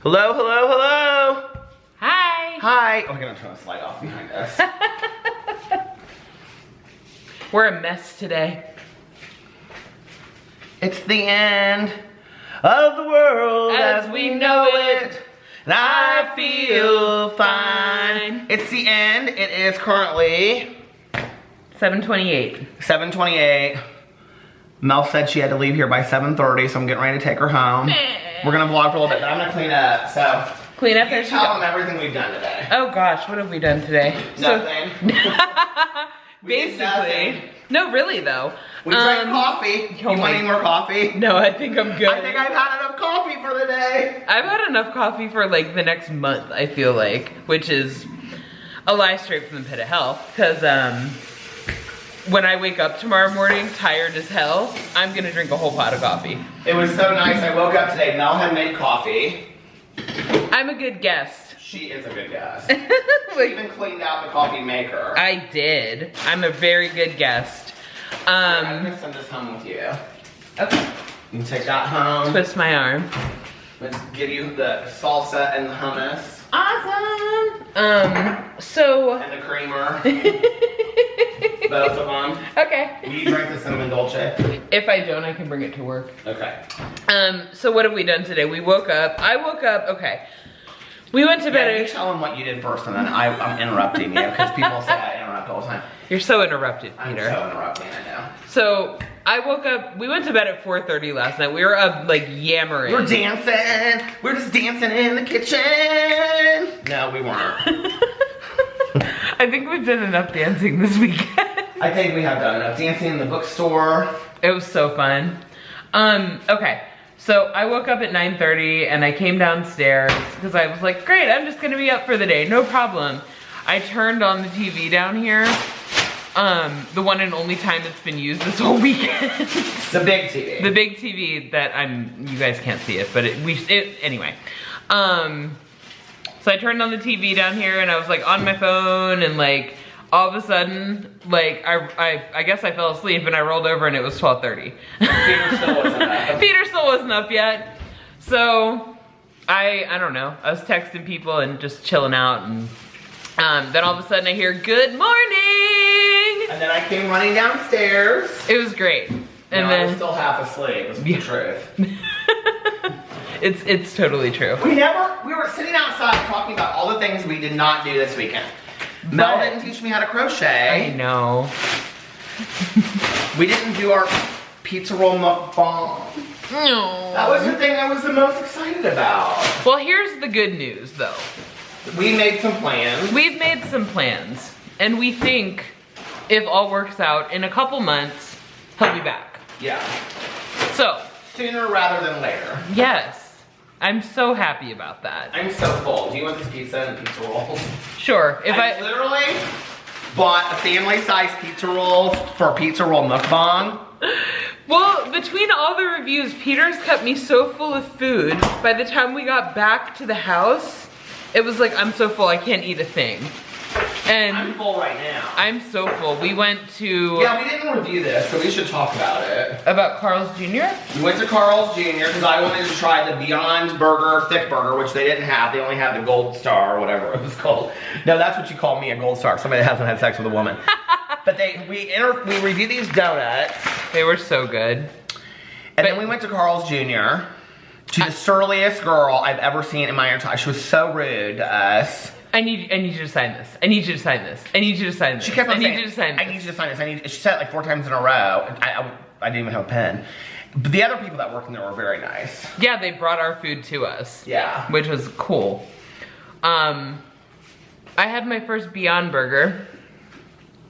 Hello, hello, hello. Hi. Hi. Oh, we're gonna turn the slide off behind us. We're a mess today. It's the end of the world as we know it. And I feel fine. It's the end. It is currently 7:28. 7:28. Mel said she had to leave here by 7:30, so I'm getting ready to take her home. We're gonna vlog for a little bit, but I'm gonna clean up. So clean up. you tell them everything we've done today. Oh gosh, what have we done today? Nothing. Basically. No, really though. We drank coffee. Oh You want any more coffee? No, I think I'm good. I think I've had enough coffee for the day. I've had enough coffee for like the next month, I feel like, which is a lie straight from the pit of hell. Cause when I wake up tomorrow morning, tired as hell, I'm gonna drink a whole pot of coffee. It was so nice. I woke up today. Mel had made coffee. I'm a good guest. She is a good guest. She even cleaned out the coffee maker. I did. I'm a very good guest. I'm gonna send this home with you. Okay. You can take that home. Twist my arm. Let's give you the salsa and the hummus. Awesome. So. And the creamer. Both of them. Okay. Will you drink the cinnamon dolce? If I don't, I can bring it to work. Okay. So what have we done today? We woke up. I woke up. Okay. We went to bed. Yeah, you tell them what you did first, and then I'm interrupting you because people say I interrupt all the time. You're so interrupted, Peter. I'm so interrupting, I know. So I woke up. We went to bed at 4:30 last night. We were up like yammering. We're dancing. We're just dancing in the kitchen. No, we weren't. I think we've done enough dancing this weekend. I think we have done enough dancing in the bookstore. It was so fun. Okay. So I woke up at 9:30 and I came downstairs because I was like, great, I'm just gonna be up for the day, no problem. I turned on the TV down here. The one and only time it's been used this whole weekend. The big TV. The big TV that you guys can't see it, but anyway. So I turned on the TV down here and I was like on my phone and like, all of a sudden, like, I guess I fell asleep and I rolled over and it was 12:30. Peter still wasn't up. Peter still wasn't up yet. So, I don't know. I was texting people and just chilling out and then all of a sudden I hear, good morning! And then I came running downstairs. It was great. And I was still half asleep, was the truth. It's totally true. We were sitting outside talking about all the things we did not do this weekend. Mel didn't teach me how to crochet. I know. We didn't do our pizza roll mukbang. No. That was the thing I was the most excited about. Well, here's the good news though. We made some plans. We've made some plans. And we think if all works out, in a couple months, he'll be back. Yeah. So. Sooner rather than later. Yes. I'm so happy about that. I'm so full. Do you want this pizza and pizza rolls? Sure. If I literally bought a family-sized pizza rolls for a pizza roll mukbang. Well, between all the reviews, Peter's kept me so full of food. By the time we got back to the house, it was like, I'm so full, I can't eat a thing. And I'm full right now. I'm so full. We went to... Yeah, we didn't review this, so we should talk about it. About Carl's Jr.? We went to Carl's Jr. because I wanted to try the Beyond Burger Thick Burger, which they didn't have. They only had the Gold Star or whatever it was called. No, that's what you call me, a Gold Star. Somebody that hasn't had sex with a woman. But we reviewed these donuts. They were so good. And then we went to Carl's Jr. to the surliest girl I've ever seen in my entire life. She was so rude to us. I need you to sign this. I need you to sign this. I need you to sign this. She kept on saying, I need you to sign this. I need you to sign this. She said it like 4 times in a row. I didn't even have a pen. But the other people that worked in there were very nice. Yeah, they brought our food to us. Yeah. Which was cool. I had my first Beyond Burger.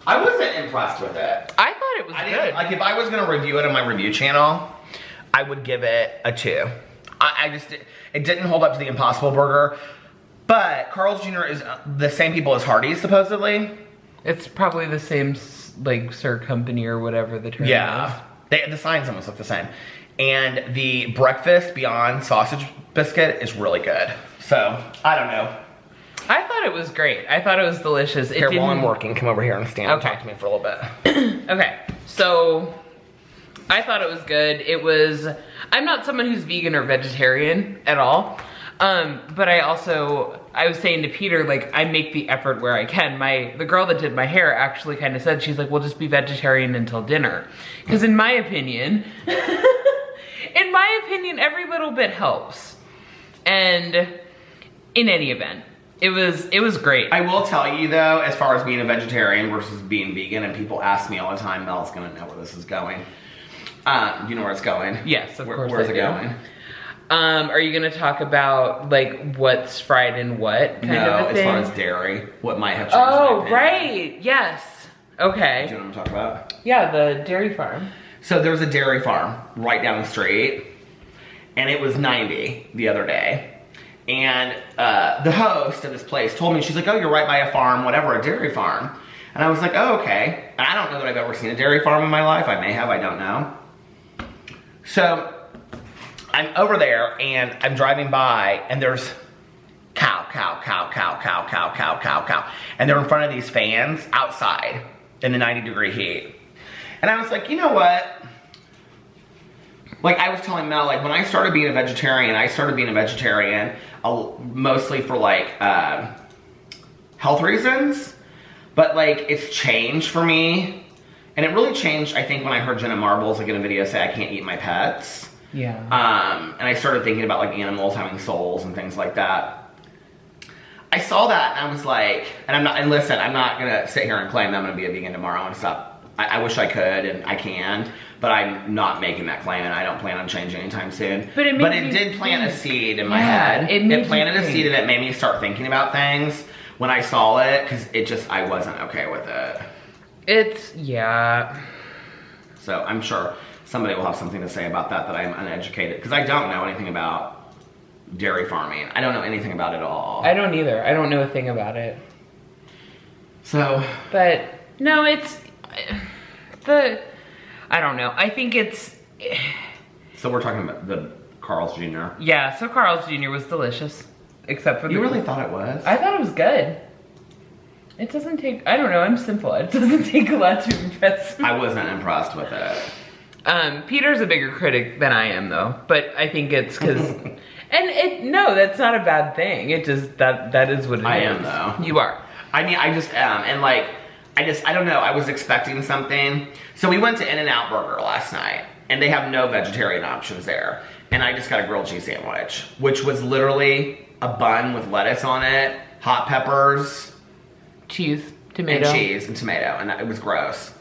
I wasn't impressed with it. I thought it was good. Like if I was gonna review it on my review channel, I would give it a 2. It didn't hold up to the Impossible Burger. But Carl's Jr. is the same people as Hardee's, supposedly. It's probably the same, like, Sir Company or whatever the term is. The signs almost look the same. And the breakfast Beyond sausage biscuit is really good. So, I don't know. I thought it was great. I thought it was delicious. Here, while I'm working, come over here and stand and talk to me for a little bit. Okay, so I thought it was good. I'm not someone who's vegan or vegetarian at all. But I was saying to Peter, like, I make the effort where I can. The girl that did my hair actually kind of said, she's like, well, just be vegetarian until dinner. Because in my opinion, every little bit helps. And in any event, it was great. I will tell you though, as far as being a vegetarian versus being vegan, and people ask me all the time, Mel's gonna know where this is going. You know where it's going? Yes, of course. Where's it going? Are you gonna talk about like what's fried and what kind of a thing? As far as dairy, what might have changed. Oh, right, yes. Okay. Do you know what I'm talking about? Yeah, the dairy farm. So there's a dairy farm right down the street, and it was 90 the other day. And the host of this place told me, she's like, oh, you're right by a farm, whatever, a dairy farm. And I was like, oh, okay. And I don't know that I've ever seen a dairy farm in my life. I may have, I don't know. So I'm over there and I'm driving by and there's cow. And they're in front of these fans outside in the 90-degree heat. And I was like, you know what? Like I was telling Mel, like when I started being a vegetarian, mostly for like health reasons, but like it's changed for me. And it really changed, I think, when I heard Jenna Marbles like in a video say I can't eat my pets. Yeah. And I started thinking about like animals having souls and things like that. I saw that and I was like, and listen, I'm not gonna sit here and claim that I'm gonna be a vegan tomorrow and stuff. I wish I could and I can, but I'm not making that claim and I don't plan on changing anytime soon. But it did plant a seed in my head. It planted a seed and it made me start thinking about things when I saw it, because I wasn't okay with it. Yeah. So I'm sure somebody will have something to say about that I'm uneducated, because I don't know anything about dairy farming. I don't know anything about it at all. I don't either. I don't know a thing about it. So. But no, I don't know. I think it's. So we're talking about the Carl's Jr. Yeah, so Carl's Jr. was delicious. Except for You really thought it was? I thought it was good. It doesn't take, I don't know, I'm simple. It doesn't take a lot to impress me. I wasn't impressed with it. Peter's a bigger critic than I am though, but I think it's because, no, that's not a bad thing. It just, that is what it is. I am though. You are. I mean, I just am, and like, I don't know, I was expecting something. So we went to In-N-Out Burger last night, and they have no vegetarian options there. And I just got a grilled cheese sandwich, which was literally a bun with lettuce on it, hot peppers, cheese, tomato. And cheese and tomato, and it was gross.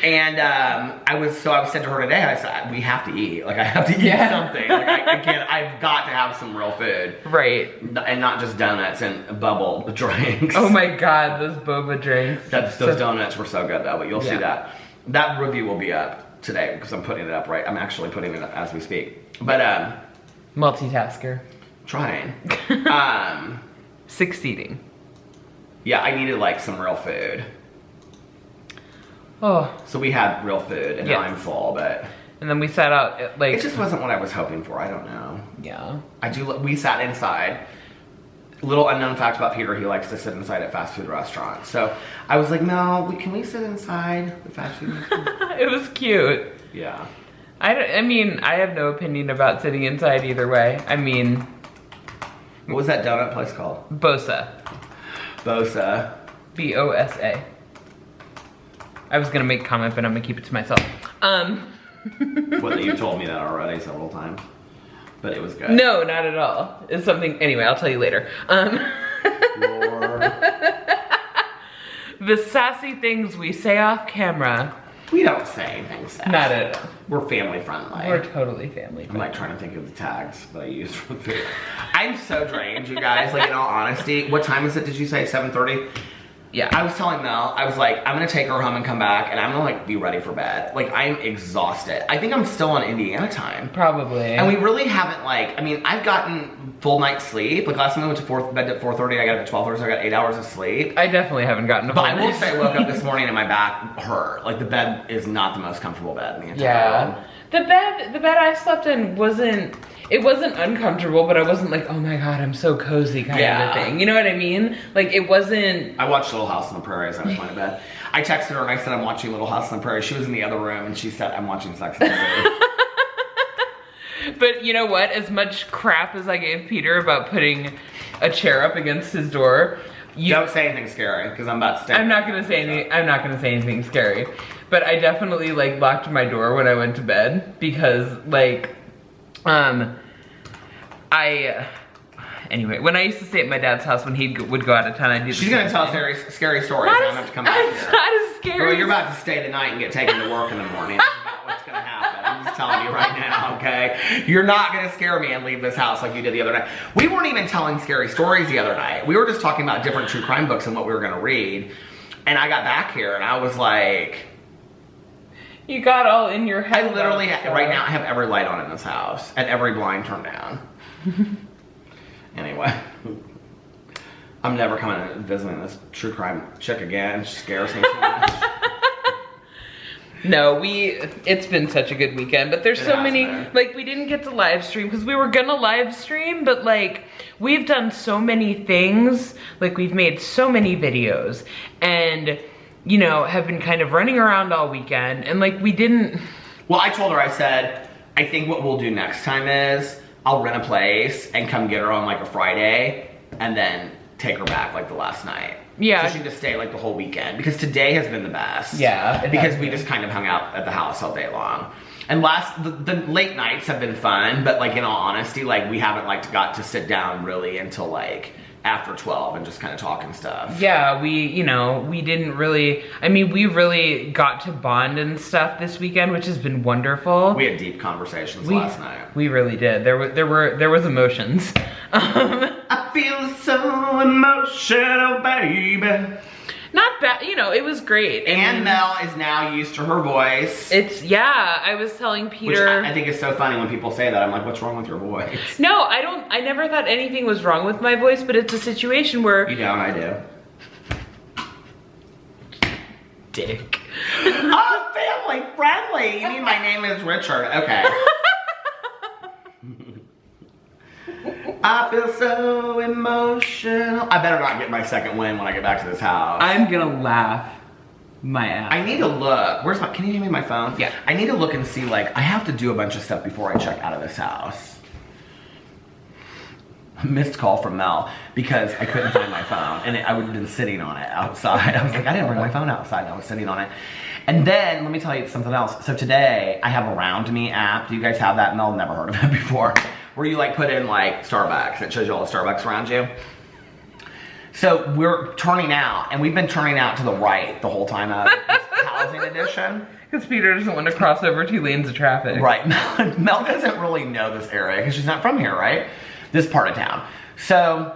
And I said to her today, I said, we have to eat. Like, I have to eat something. Like, I can't, I've got to have some real food. Right. And not just donuts and bubble drinks. Oh my God, those boba drinks. Those donuts were so good though, but you'll see that. That review will be up today because I'm putting it up right. I'm actually putting it up as we speak. But, multitasker. Trying. Succeeding. Yeah, I needed like some real food. Oh. So we had real food, and now I'm full, but. And then we sat out, like. It just wasn't what I was hoping for. I don't know. Yeah. We sat inside. Little unknown fact about Peter: he likes to sit inside at fast food restaurants. So I was like, "No, can we sit inside the fast food restaurant?" It was cute. Yeah. I mean, I have no opinion about sitting inside either way. I mean. What was that donut place called? Bosa. Bosa. B-O-S-A. I was gonna make a comment, but I'm gonna keep it to myself. Well, you told me that already several times, but it was good. No, not at all. It's something, anyway, I'll tell you later. Lord. The sassy things we say off camera. We don't say anything sassy. Not at all. We're family friendly. We're totally family friendly. I'm like trying to think of the tags that I use for food. I'm so drained, you guys, like in all honesty. What time is it, did you say, 7:30? Yeah. I was telling Mel, I was like, I'm gonna take her home and come back and I'm gonna like be ready for bed. Like I'm exhausted. I think I'm still on Indiana time. Probably. And we really haven't like, I mean, I've gotten full night's sleep. Like last time I went to bed at 4:30, I got up at 12:30, so I got 8 hours of sleep. I definitely haven't gotten a full But I will say I woke up this morning and my back hurt. Like the bed is not the most comfortable bed in the entire world. The bed I slept in wasn't uncomfortable, but I wasn't like, oh my God, I'm so cozy kind of a thing. You know what I mean? Like it wasn't. I watched Little House on the Prairie as I was going to bed. I texted her and I said, I'm watching Little House on the Prairie. She was in the other room and she said, I'm watching Sex and the City. But you know what? As much crap as I gave Peter about putting a chair up against his door, don't say anything scary, because I'm about to stay. I'm not gonna say anything scary. But I definitely like locked my door when I went to bed because like, anyway, when I used to stay at my dad's house when he would go out of town, I did. She's gonna tell scary stories. I don't have to come back It's here. not as scary. Girl, you're about to stay tonight and get taken to work in the morning. That's about what's gonna happen. I'm just telling you right now, okay? You're not gonna scare me and leave this house like you did the other night. We weren't even telling scary stories the other night. We were just talking about different true crime books and what we were gonna read. And I got back here and I was like, you got all in your head. I literally, right now, I have every light on in this house and every blind turned down. Anyway, I'm never coming and visiting this true crime chick again. She scares me too much. No, it's been such a good weekend, but there's so many, like we didn't get to live stream because we were gonna live stream, but like we've done so many things, like we've made so many videos and, you know, have been kind of running around all weekend and like we didn't. Well, I told her, I said, I think what we'll do next time is I'll rent a place and come get her on like a Friday and then take her back like the last night. Yeah. So she can just stay like the whole weekend because today has been the best. Yeah. Because we just kind of hung out at the house all day long. And the late nights have been fun, but like in all honesty, like we haven't like got to sit down really until like after 12 and just kind of talk and stuff. Yeah, we didn't really, I mean, we really got to bond and stuff this weekend, which has been wonderful. We had deep conversations last night. We really did. There was emotions. I feel so emotional, baby. Not bad, you know, it was great. And Mel is now used to her voice. I was telling Peter. Which I think is so funny when people say that. I'm like, what's wrong with your voice? No, I never thought anything was wrong with my voice, but it's a situation where. You don't, I do. Dick. Oh, family friendly. You mean my name is Richard. Okay. I feel so emotional. I better not get my second win when I get back to this house. I'm gonna laugh my ass. I need to look. Can you give me my phone? Yeah. I need to look and see, like, I have to do a bunch of stuff before I check out of this house. Missed call from Mel because I couldn't find my phone and I would have been sitting on it outside. I was like, I didn't bring my phone outside and I was sitting on it. And then, let me tell you something else. So today, I have a Around Me app. Do you guys have that? Mel, never heard of it before. Where you like put in like Starbucks. It shows you all the Starbucks around you. So we're turning out, and we've been turning out to the right the whole time out of this housing edition. Because Peter doesn't want to cross over 2 lanes of traffic. Right. Mel doesn't really know this area because she's not from here, right? This part of town. So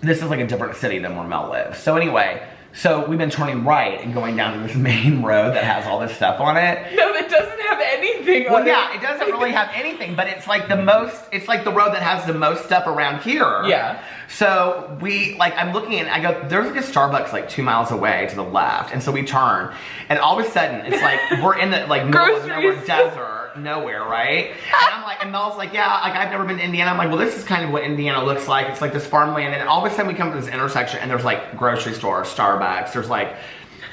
this is like a different city than where Mel lives. So anyway, so we've been turning right and going down to this main road that has all this stuff on it. No, it doesn't have anything on it. Well, yeah, it doesn't really have anything, but it's like the road that has the most stuff around here. Yeah. So I'm looking and I go, there's like a Starbucks like 2 miles away to the left. And so we turn and all of a sudden it's like, we're in the like middle of nowhere desert, nowhere, right? And I'm like, and Mel's like, yeah, like I've never been to Indiana. I'm like, well, this is kind of what Indiana looks like. It's like this farmland. And all of a sudden we come to this intersection and there's like grocery stores, Starbucks, there's like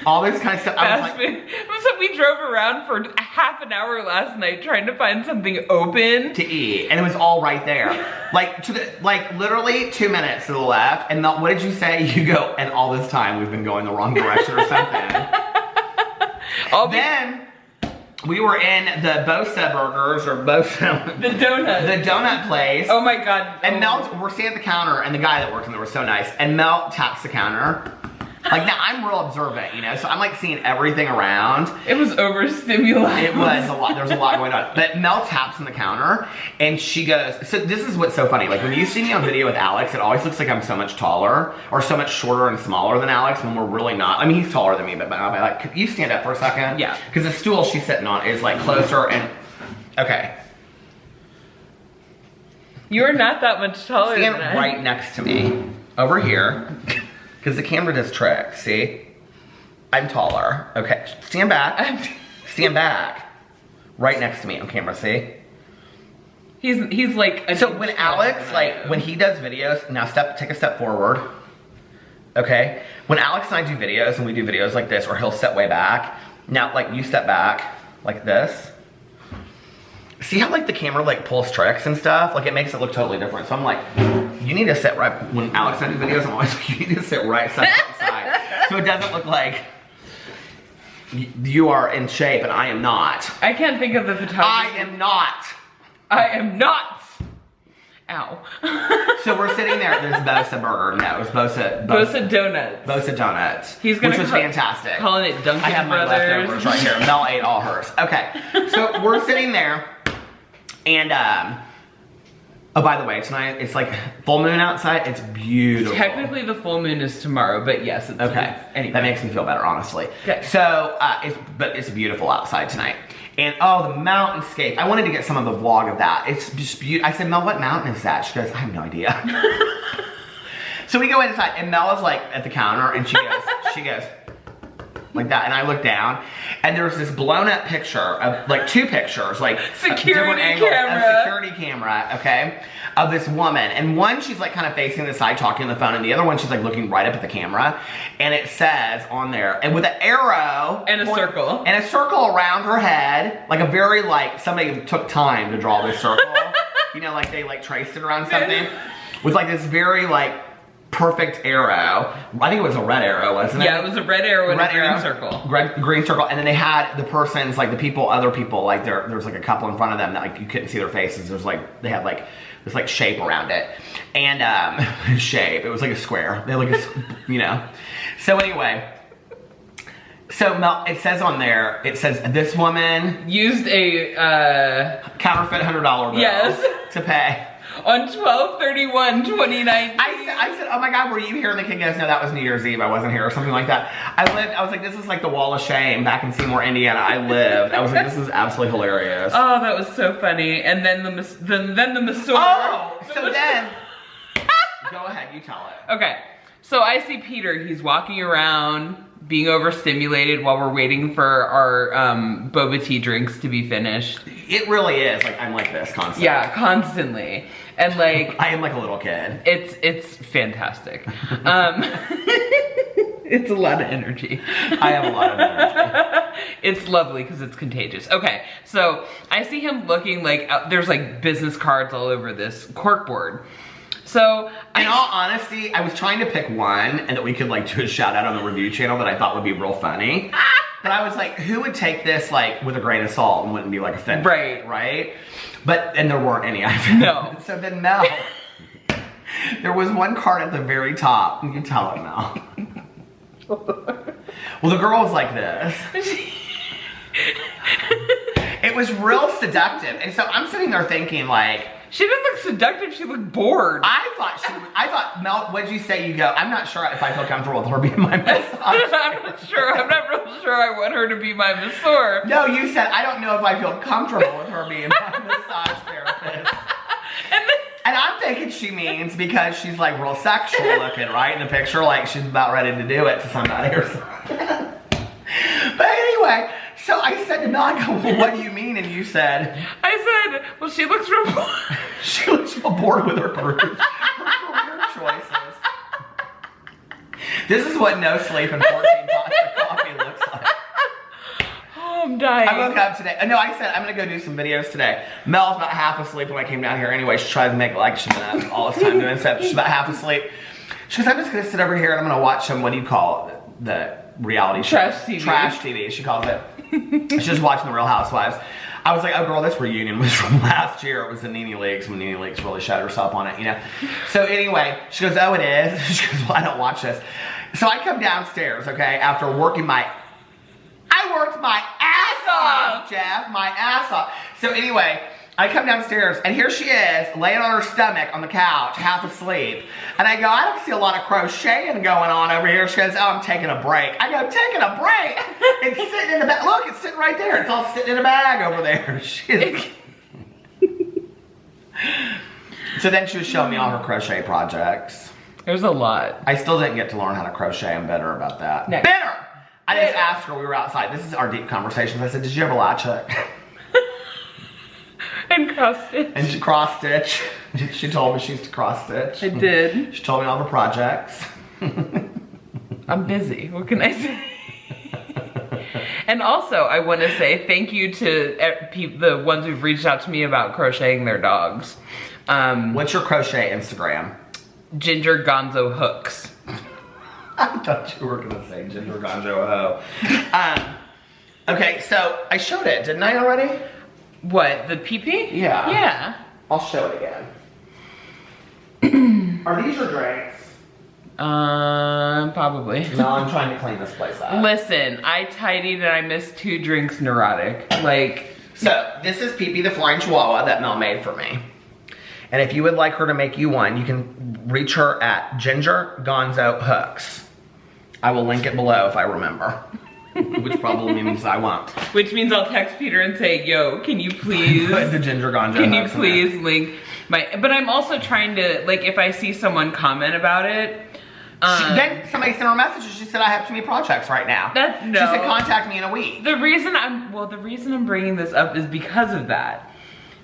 all this kind of stuff. I was like, so we drove around for half an hour last night trying to find something open to eat, and it was all right there. Like literally 2 minutes to the left. And what did you say? You go, and all this time we've been going the wrong direction or something. Then we were in the Bosa Burgers or Bosa. The donut place. Oh my God. And we're sitting at the counter, and the guy that worked in there was so nice. And Mel taps the counter. Like, now I'm real observant, you know, so I'm like seeing everything around. It was overstimulating. It was a lot, there was a lot going on. But Mel taps on the counter and she goes, so this is what's so funny. Like when you see me on video with Alex, it always looks like I'm so much taller or so much shorter and smaller than Alex when we're really not. I mean, he's taller than me, but I'm like, could you stand up for a second? Yeah. Because the stool she's sitting on is like closer and, okay. You're not that much taller Stand than I. right next to me, over here. Because the camera does tricks, see? I'm taller. Okay, stand back. Stand back. Right next to me on camera, see? He's like a so when Alex, like, when he does videos, now take a step forward. Okay? When Alex and I do videos, and we do videos like this, or he'll step way back. Now, like, you step back, like this. see how like the camera like pulls tricks and stuff? Like it makes it look totally different. So I'm like, you need to sit right, when Alex sends videos, I'm always like, you need to sit right side by side. So it doesn't look like you are in shape and I am not. I can't think of the photographer. I am not. I am not. Ow. So we're sitting there, there's Bosa Burger. No, it was Bosa Donuts. Bosa Donuts. He's gonna which was fantastic. Calling it Dunkin' I have my Brothers. leftovers right here. Mel ate all hers. Okay, so we're sitting there, and oh, by the way, tonight it's like full moon outside. It's beautiful. Technically, the full moon is tomorrow, but yes, it's okay. Anyway. That makes me feel better, honestly. Okay. So it's beautiful outside tonight. And oh, the mountainscape. I wanted to get some of the vlog of that. It's just beautiful. I said, Mel, what mountain is that? She goes, I have no idea. So we go inside and Mel is like at the counter and she goes like that. And I look down and there's this blown up picture of like two pictures, like security camera, okay, of this woman. And one, she's like kind of facing the side talking on the phone, and the other one, she's like looking right up at the camera. And it says on there, and with an arrow. And a circle. And a circle around her head, like a very like, somebody took time to draw this circle. You know, like they like traced it around something. With like this very like, perfect arrow. I think it was a red arrow, wasn't it? Yeah, it was a red arrow and a green circle. Green circle, and then they had the person's, like the people, other people, like there was like a couple in front of them that like you couldn't see their faces. There was like, they had like this like shape around it. And shape, it was like a square. They had like a, you know. So anyway, so Mel, it says on there, it says this woman used a counterfeit $100 bill to pay. On 12/31/2019. I said, oh my God, were you here? And the kid goes, no, that was New Year's Eve. I wasn't here, or something like that. I was like, this is like the wall of shame back in Seymour, Indiana. I lived. I was like, this is absolutely hilarious. Oh, that was so funny. And then the Masseur. Oh, so then, go ahead, you tell it. Okay, so I see Peter. He's walking around, being overstimulated while we're waiting for our boba tea drinks to be finished. It really is. Like, I'm like this constantly. Yeah, constantly. And like, I am like a little kid. It's fantastic. It's a lot of energy. I have a lot of energy. It's lovely because it's contagious. Okay, so I see him looking like, there's like business cards all over this corkboard. So, in all honesty, I was trying to pick one and that we could like do a shout out on the review channel that I thought would be real funny. But I was like, who would take this like with a grain of salt and wouldn't be like offended? Right? But, and there weren't any. No. So then Mel, there was one card at the very top. You can tell it, Mel. Well, the girl was like this. It was real seductive. And so I'm sitting there thinking like, she didn't look seductive, she looked bored. I thought, Mel, what'd you say? You go, I'm not sure if I feel comfortable with her being my massage. I'm not sure. I'm not real sure I want her to be my masseur. No, you said, I don't know if I feel comfortable with her being my massage therapist. And I'm thinking she means because she's like real sexual looking, right? In the picture, like she's about ready to do it to somebody or something. But anyway, so I said to Mel, I go, well, what do you mean? And you said, I said, well, she looks real bored. She looks real bored with her career choices. This is what no sleep and 14 pots of coffee looks like. Oh, I'm dying. I woke up today. No, I said I'm gonna go do some videos today. Mel's about half asleep when I came down here anyway. She tried to make it like she's been up all this time doing stuff. She's about half asleep. She goes, I'm just gonna sit over here and I'm gonna watch some, what do you call it? The reality show. Trash TV. Trash TV, she calls it. She's just watching The Real Housewives. I was like, oh girl, this reunion was from last year. It was the Nene Leakes when Nene Leakes really showed herself on it, you know? So anyway, she goes, oh, it is? She goes, well, I don't watch this. So I come downstairs, okay, after working I worked my ass off, Jeff, my ass off. So anyway, I come downstairs and here she is laying on her stomach on the couch, half asleep. And I go, I don't see a lot of crocheting going on over here. She goes, oh, I'm taking a break. I go, taking a break? It's sitting in the bag. Look, it's sitting right there. It's all sitting in a bag over there. So then she was showing me all her crochet projects. There's a lot. I still didn't get to learn how to crochet. I'm bitter about that. Next. Bitter! I just asked her, we were outside. This is our deep conversations. I said, did you ever latch it? And cross stitch. And she cross stitch. She told me she used to cross stitch. I did. She told me all the projects. I'm busy. What can I say? And also, I want to say thank you to the ones who've reached out to me about crocheting their dogs. What's your crochet Instagram? Ginger Gonzo Hooks. I thought you were gonna say Ginger Gonzo Ho. Okay, so I showed it, didn't I already? What, the PP? Yeah. Yeah. I'll show it again. Are these your drinks? Probably. No, I'm trying to clean this place up. Listen, I tidied and I missed 2 drinks neurotic. Like. So, this is Pee-Pee the Flying Chihuahua that Mel made for me. And if you would like her to make you one, you can reach her at Ginger Gonzo Hooks. I will link it below if I remember. Which probably means I won't. Which means I'll text Peter and say, yo, can you please. Put the Ginger Gonzo Can you Hooks please link my. But I'm also trying to, like, if I see someone comment about it. Then somebody sent her a message and she said, I have too many projects right now. No. She said, contact me in a week. The reason I'm bringing this up is because of that.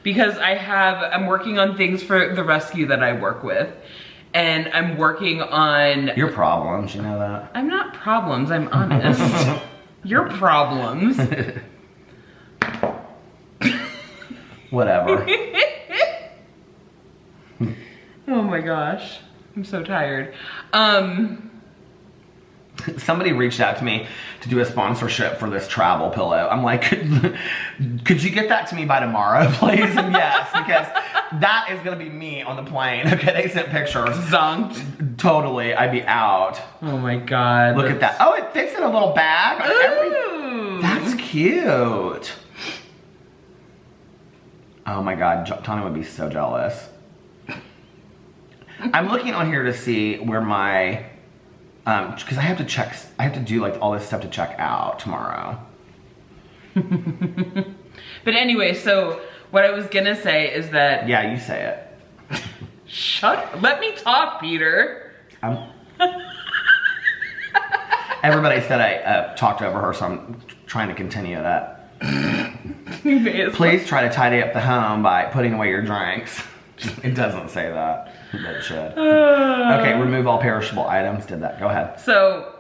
Because I'm working on things for the rescue that I work with. And I'm working on... Your problems, you know that? I'm not problems, I'm honest. Your problems. Whatever. Oh my gosh. I'm so tired. Somebody reached out to me to do a sponsorship for this travel pillow. I'm like, could you get that to me by tomorrow, please? And yes, because that is gonna be me on the plane. Okay, they sent pictures. Zonked. Totally, I'd be out. Oh my God. Look at that. Oh, it fits in a little bag. Ooh. That's cute. Oh my God, Tana would be so jealous. I'm looking on here to see where my, because I have to do like all this stuff to check out tomorrow. But anyway, so what I was gonna say is that. Yeah, you say it. Let me talk, Peter. Everybody said I talked over her, so I'm trying to continue that. Please try to tidy up the home by putting away your drinks. It doesn't say that, but it should. Okay, remove all perishable items. Did that. Go ahead. So,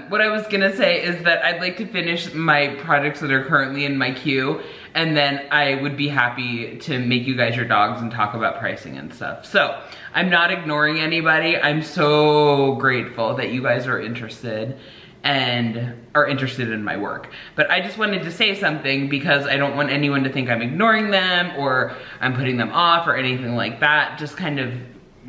what I was gonna say is that I'd like to finish my projects that are currently in my queue, and then I would be happy to make you guys your dogs and talk about pricing and stuff. So, I'm not ignoring anybody. I'm so grateful that you guys are interested and are interested in my work. But I just wanted to say something because I don't want anyone to think I'm ignoring them or I'm putting them off or anything like that. Just kind of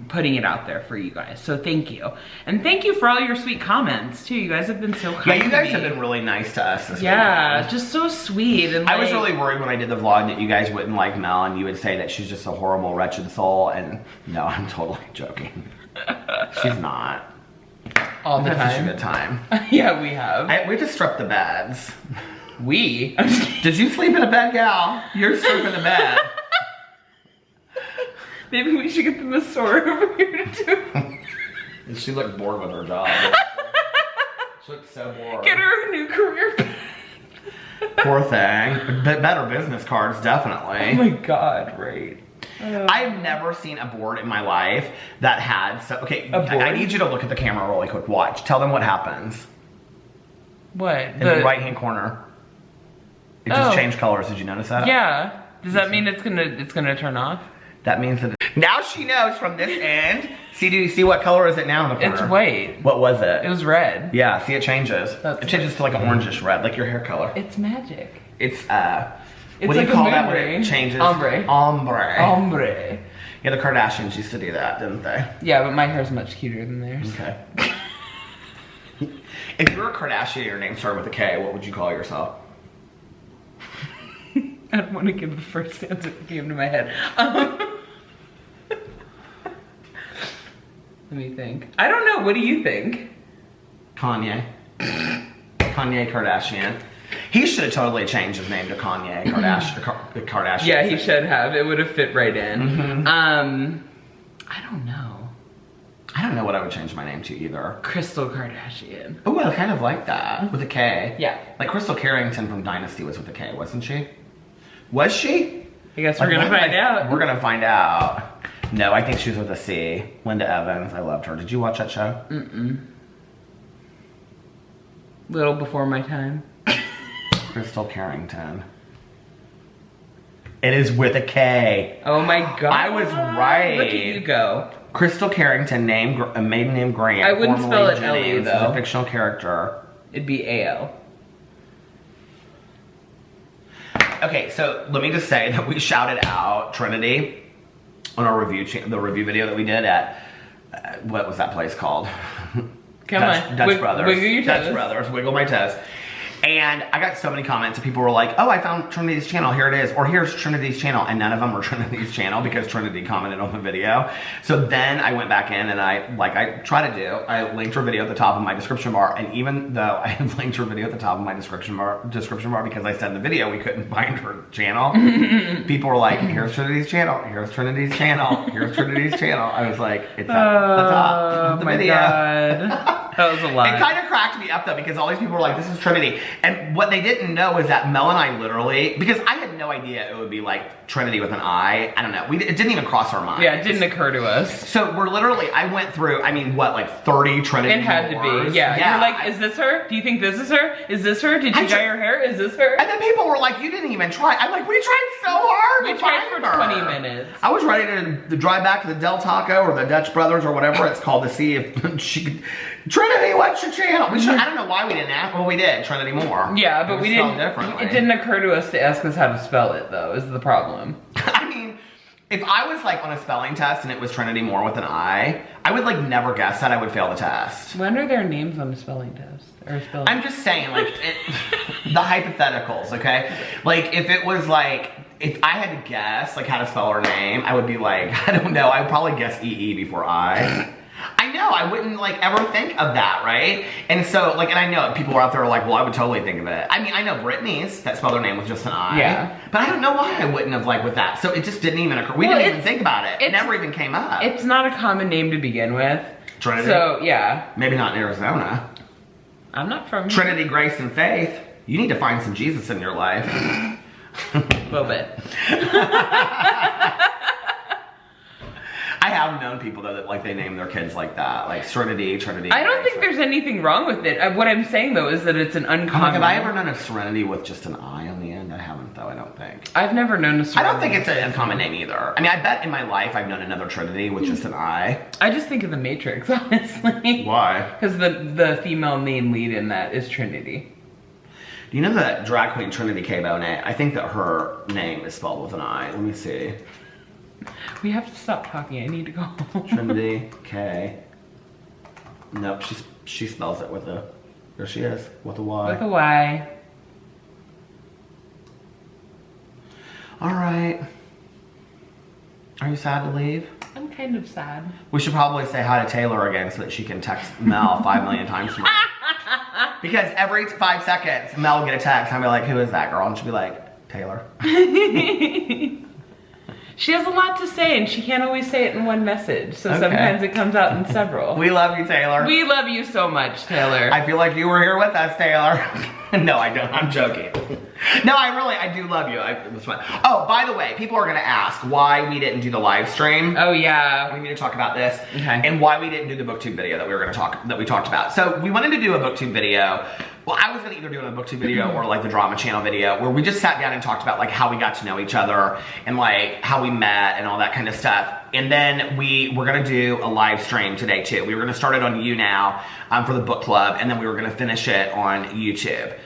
putting it out there for you guys. So thank you. And thank you for all your sweet comments too. You guys have been so kind. Yeah, you guys have been really nice to us this weekend. Just so sweet. And I was really worried when I did the vlog that you guys wouldn't like Mel and you would say that she's just a horrible, wretched soul. And no, I'm totally joking. She's not. All the time. Such a good time. Yeah, we have. We just stripped the beds. We? Did you sleep in a bed, gal? You're stripping the bed. Maybe we should get the masseur over here to do. She looked bored with her job. She looked so bored. Get her a new career. Poor thing. Better business cards, definitely. Oh my God, right. I've never seen a board in my life that had I need you to look at the camera really quick. Watch. Tell them what happens. What? In the right-hand corner. It just changed colors. Did you notice that? Yeah. Does that mean it's gonna turn off? That means that now she knows from this end. See, do you see what color is it now in the corner? It's white. What was it? It was red. Yeah, see it changes. It changes to like an orangish red, like your hair color. It's magic. It's what do you call that when it changes? Ombre. Ombre. Ombre. Yeah, the Kardashians used to do that, didn't they? Yeah, but my hair's much cuter than theirs. Okay. If you were a Kardashian, your name started with a K, what would you call yourself? I don't want to give the first answer that came to my head. Let me think. I don't know. What do you think? Kanye. Kanye Kardashian. He should have totally changed his name to Kanye Kardashian. Yeah, he should have. It would have fit right in. Mm-hmm. I don't know. I don't know what I would change my name to either. Crystal Kardashian. Oh, I kind of like that. With a K. Yeah. Like Crystal Carrington from Dynasty was with a K, wasn't she? Was she? I guess we're gonna find out. We're gonna find out. No, I think she was with a C. Linda Evans. I loved her. Did you watch that show? Mm-mm. Little before my time. Crystal Carrington. It is with a K. Oh my god. I was right. Look at you go. Crystal Carrington, a maiden name Grant. I wouldn't spell it L-E Jennings, though. Is a fictional character. It'd be A-L. Okay, so let me just say that we shouted out Trinity on our the review video that we did at, what was that place called? Come on. Dutch Brothers. Wiggle your toes. Dutch Brothers, wiggle my toes. And I got so many comments and people were like, oh, I found Trinity's channel, here it is. Or here's Trinity's channel. And none of them were Trinity's channel because Trinity commented on the video. So then I went back in and I try to do, I linked her video at the top of my description bar. And even though I had linked her video at the top of my description bar because I said in the video we couldn't find her channel, people were like, here's Trinity's channel, here's Trinity's channel, here's Trinity's channel. I was like, it's at the top of the video. God. That was a lot. It kind of cracked me up though because all these people were like, this is Trinity. And what they didn't know is that Mel and I literally, because I had no idea it would be like Trinity with an I. I don't know. It didn't even cross our mind. Yeah, it didn't occur to us. So we're literally, I went through, I mean, what, like 30 Trinity It had to be, yeah. You're like, is this her? Do you think this is her? Is this her? Did she dye her hair? Is this her? And then people were like, you didn't even try. I'm like, we tried so hard We to tried find for her. 20 minutes. I was ready to drive back to the Del Taco or the Dutch Brothers or whatever it's called to see if she could. Trinity, what's your channel? We should. I don't know why we didn't ask. Well, we did. Trinity Moore. Yeah, but we didn't. Differently. It didn't occur to us to ask us how to spell it, though. Is the problem? I mean, if I was like on a spelling test and it was Trinity Moore with an I would like never guess that I would fail the test. When are their names on the spelling test? Or spelling? I'm just saying, like, the hypotheticals, okay? Like, if it was like, if I had to guess like how to spell her name, I would be like, I don't know. I would probably guess E-E before I. I know, I wouldn't like ever think of that, right? And so, like, and I know people are out there like, well, I would totally think of it. I mean, I know Brittany's that spelled her name with just an I. Yeah. But I don't know why I wouldn't have like with that. So it just didn't even occur. We didn't even think about it. It never even came up. It's not a common name to begin with. Trinity? So, yeah. Maybe not in Arizona. I'm not from Trinity, Grace, and Faith. You need to find some Jesus in your life. A little bit. I have known people though that like they name their kids like that, like Serenity. I don't think there's anything wrong with it. What I'm saying though is that it's an uncommon. Have I ever known a Serenity with just an I on the end? I haven't though. I don't think. I've never known a Serenity. I don't think it's an uncommon name either. I mean, I bet in my life I've known another Trinity with just an I. I just think of the Matrix, honestly. Why? Because the female main lead in that is Trinity. Do you know that drag queen Trinity K. Bonet? I think that her name is spelled with an I. Let me see. We have to stop talking. I need to go home. Trinity K. Nope, she spells it with a. There she is with a Y. With a Y. All right. Are you sad to leave? I'm kind of sad. We should probably say hi to Taylor again so that she can text Mel 5 million times tomorrow. Because every 5 seconds, Mel will get a text and I'll be like, who is that girl? And she'll be like, Taylor. She has a lot to say and she can't always say it in one message. So sometimes it comes out in several. We love you, Taylor. We love you so much, Taylor. I feel like you were here with us, Taylor. No, I don't. I'm joking. No, I do love you. It was fun. Oh, by the way, people are going to ask why we didn't do the live stream. Oh, yeah. We need to talk about this. Okay. And why we didn't do the booktube video that we talked about. So we wanted to do a booktube video. Well, I was gonna either do a booktube video or like the drama channel video where we just sat down and talked about like how we got to know each other and like how we met and all that kind of stuff. And then we were gonna do a live stream today too. We were gonna start it on YouNow for the book club, and then we were gonna finish it on YouTube.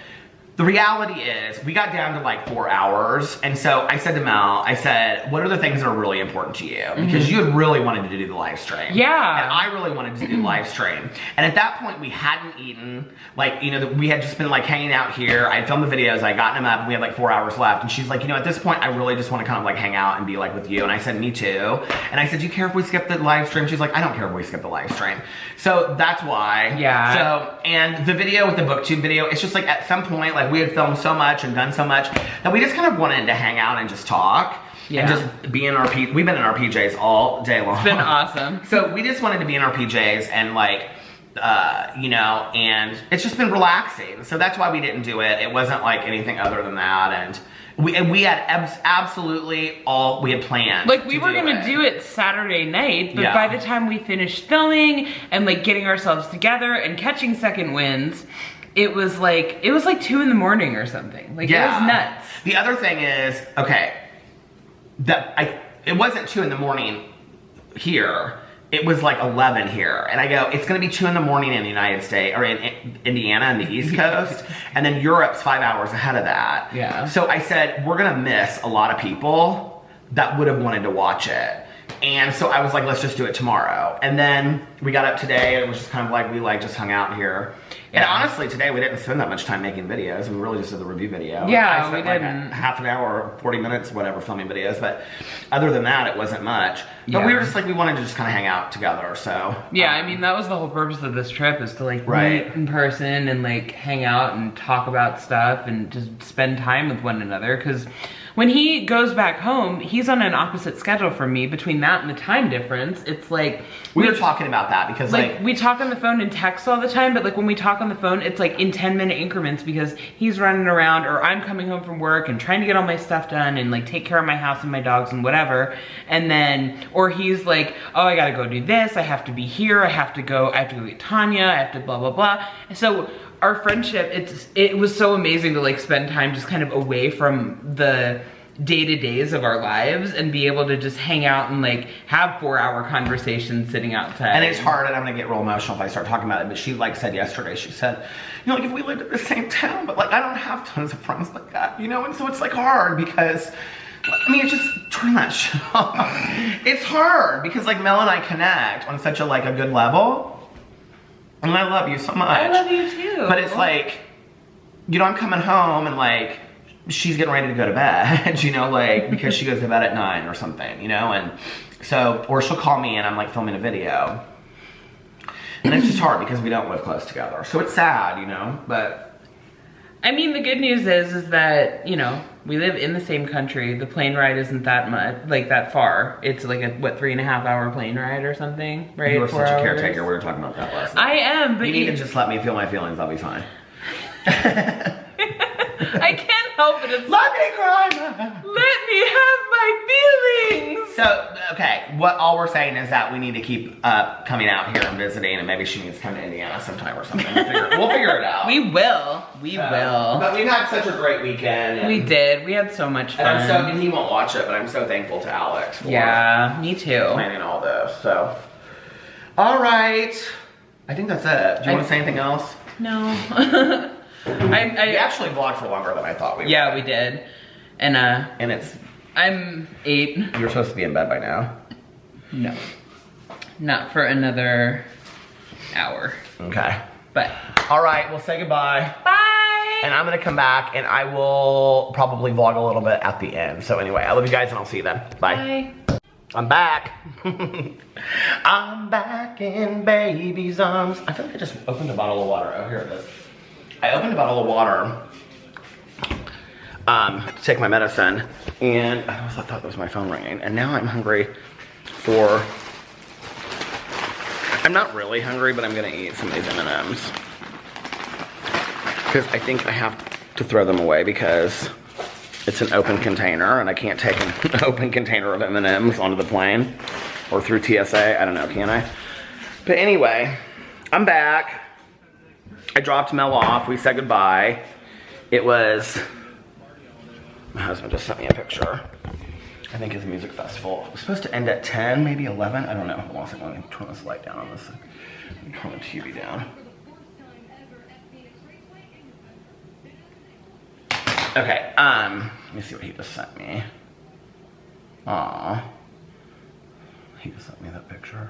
The reality is, we got down to like 4 hours, and so I said to Mel, I said, what are the things that are really important to you? Because you had really wanted to do the live stream. Yeah. And I really wanted to do the live stream. And at that point, we hadn't eaten. Like, you know, we had just been like hanging out here. I had filmed the videos, I had gotten them up, and we had like 4 hours left. And she's like, you know, at this point, I really just want to kind of like hang out and be like with you. And I said, me too. And I said, do you care if we skip the live stream? She's like, I don't care if we skip the live stream. So that's why. Yeah. So, and the video with the booktube video, it's just like at some point, like we had filmed so much and done so much that we just kind of wanted to hang out and just talk. Yeah. And just be in our we've been in our PJs all day long. It's been awesome. So we just wanted to be in our PJs and like, you know, and it's just been relaxing. So that's why we didn't do it. It wasn't like anything other than that. And we had absolutely all we had planned. Like we were gonna do it Saturday night, but Yeah. by the time we finished filming and like getting ourselves together and catching second winds, it was like 2 in the morning or something. Like, it was nuts. The other thing is, okay, it wasn't 2 in the morning here. It was like 11 here. And I go, it's gonna be 2 in the morning in the United States, or in Indiana and the East Coast. And then Europe's 5 hours ahead of that. Yeah. So I said, we're gonna miss a lot of people that would have wanted to watch it. And so I was like, let's just do it tomorrow. And then we got up today and it was just kind of like, we like just hung out here. And honestly, today we didn't spend that much time making videos. We really just did the review video. Yeah, I spent we didn't. Like half an hour or 40 minutes, whatever, filming videos. But other than that, it wasn't much. But we were just like, we wanted to just kind of hang out together, so. Yeah, I mean, that was the whole purpose of this trip, is to like meet in person and like hang out and talk about stuff and just spend time with one another. Because when he goes back home, he's on an opposite schedule from me. Between that and the time difference, it's like... We were talking about that because like... we talk on the phone and text all the time, but like when we talk on the phone, it's like in 10-minute increments because he's running around, or I'm coming home from work and trying to get all my stuff done and like take care of my house and my dogs and whatever. And then, or he's like, oh, I gotta go do this, I have to be here, I have to go get Tanya, I have to blah, blah, blah. And so our friendship, it was so amazing to like spend time just kind of away from the day-to-days of our lives and be able to just hang out and like have 4-hour conversations sitting outside. And it's hard, and I'm gonna get real emotional if I start talking about it, but she like said yesterday, she said, you know, like if we lived in the same town, but like I don't have tons of friends like that, you know, and so it's like hard because, I mean, it's just turn that shit off. It's hard because like Mel and I connect on such a like a good level, and I love you so much. I love you too. But it's like, you know, I'm coming home and like, she's getting ready to go to bed, you know, like, because she goes to bed at 9 or something, you know, and so, or she'll call me and I'm like filming a video. And it's just hard because we don't live close together. So it's sad, you know, but. I mean, the good news is that, you know, we live in the same country. The plane ride isn't that much, like that far. It's like a, what, 3.5-hour plane ride or something, right? You were such a caretaker. We were talking about that last night. I am, but you need to just let me feel my feelings. I'll be fine. I can't help it. It's let me cry. Let me have my feelings. So, okay, all we're saying is that we need to keep coming out here and visiting, and maybe she needs to come to Indiana sometime or something. We'll figure it out. We will. We will. But we've had such a great weekend. We did. We had so much fun. And he won't watch it, but I'm so thankful to Alex for me too. Planning all this. So, all right. I think that's it. Do you want to say anything else? No. We actually vlogged for longer than I thought we would. Yeah, we did. And I'm 8. You're supposed to be in bed by now. No. Not for another hour. Okay. But. All right, we'll say goodbye. Bye. And I'm gonna come back and I will probably vlog a little bit at the end. So anyway, I love you guys and I'll see you then. Bye. Bye. I'm back. I'm back in baby's arms. I feel like I just opened a bottle of water. Oh, here it is. I opened a bottle of water to take my medicine, and I thought that was my phone ringing, and now I'm hungry for, I'm not really hungry, but I'm gonna eat some of these M&Ms. Because I think I have to throw them away because it's an open container, and I can't take an open container of M&Ms onto the plane, or through TSA, I don't know, can I? But anyway, I'm back. I dropped Mel off, we said goodbye. It was, my husband just sent me a picture. I think it's a music festival. It was supposed to end at 10, maybe 11, I don't know. Hold on a second, let me turn this light down on this. Let me turn the TV down. Okay, let me see what he just sent me. Aww. He just sent me that picture.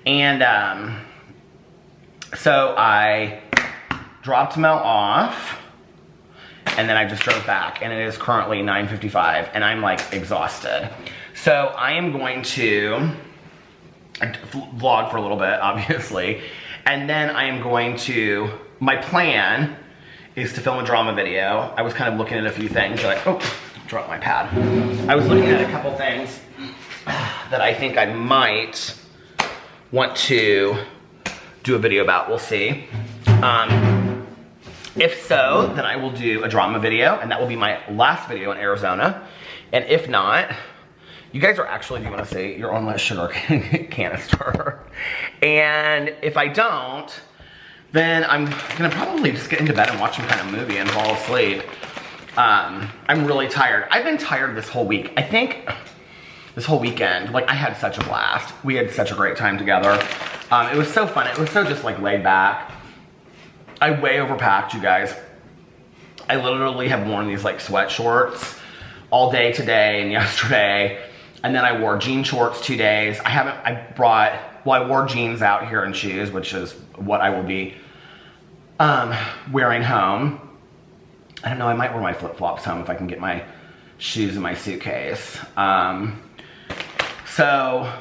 And, so I dropped Mel off, and then I just drove back, and it is currently 9:55, and I'm like exhausted. So I am going to vlog for a little bit, obviously, and then I am going to, my plan is to film a drama video. I was kind of looking at a few things, like, oh, dropped my pad. I was looking at a couple things that I think I might want to do a video about, we'll see. If so, then I will do a drama video, and that will be my last video in Arizona. And if not, you guys are actually, if you want to see, you're on my sugar canister. And if I don't, then I'm gonna probably just get into bed and watch some kind of movie and fall asleep. I'm really tired. I've been tired this whole week. I think this whole weekend, like I had such a blast. We had such a great time together. It was so fun. It was so just like laid back. I way overpacked, you guys. I literally have worn these like sweat shorts all day today and yesterday. And then I wore jean shorts 2 days. I wore jeans out here and shoes, which is what I will be wearing home. I don't know, I might wear my flip-flops home if I can get my shoes in my suitcase. So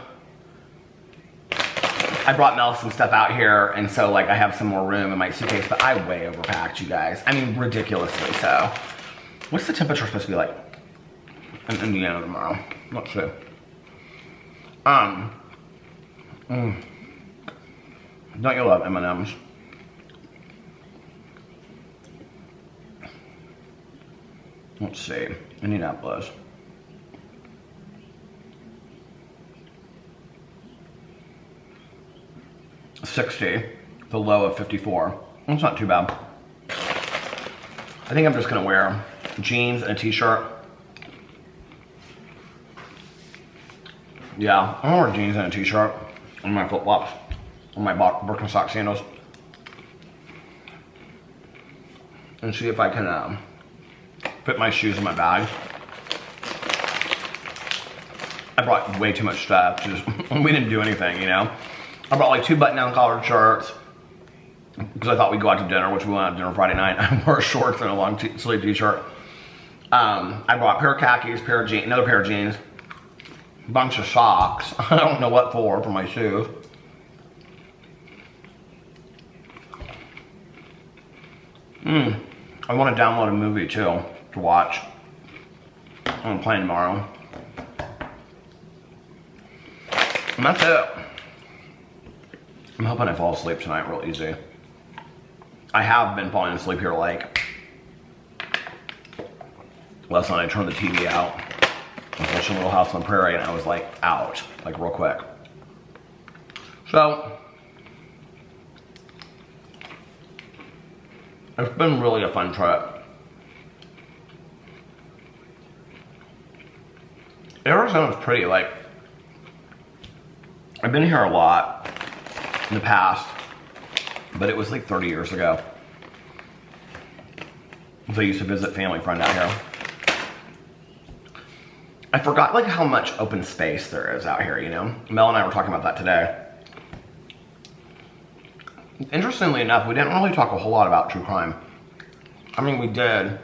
I brought Mel some stuff out here, and so like I have some more room in my suitcase, but I way overpacked, you guys. I mean, ridiculously so. What's the temperature supposed to be like in Indiana tomorrow? Let's see. Don't you love M&Ms? Let's see, Indianapolis. 60, the low of 54. That's not too bad. I think I'm just gonna wear jeans and a t-shirt. Yeah, I'm gonna wear jeans and a t-shirt and my flip-flops and my Birkenstock sandals. And see if I can fit my shoes in my bag. I brought way too much stuff, just we didn't do anything, you know? I brought like 2 button-down collared shirts because I thought we'd go out to dinner, which we went out to dinner Friday night. I wore shorts and a long sleeve t-shirt. I brought a pair of khakis, another pair of jeans, a bunch of socks. I don't know what for my shoes. I want to download a movie too to watch. I'm playing tomorrow. And that's it. I'm hoping I fall asleep tonight real easy. I have been falling asleep here like last night. I turned the TV out. I was watching Little House on the Prairie and I was like out, like real quick. So it's been really a fun trip. Arizona's pretty, like, I've been here a lot in the past, but it was like 30 years ago. So I used to visit family friend out here. I forgot like how much open space there is out here, you know? Mel and I were talking about that today. Interestingly enough, we didn't really talk a whole lot about true crime. I mean, we did,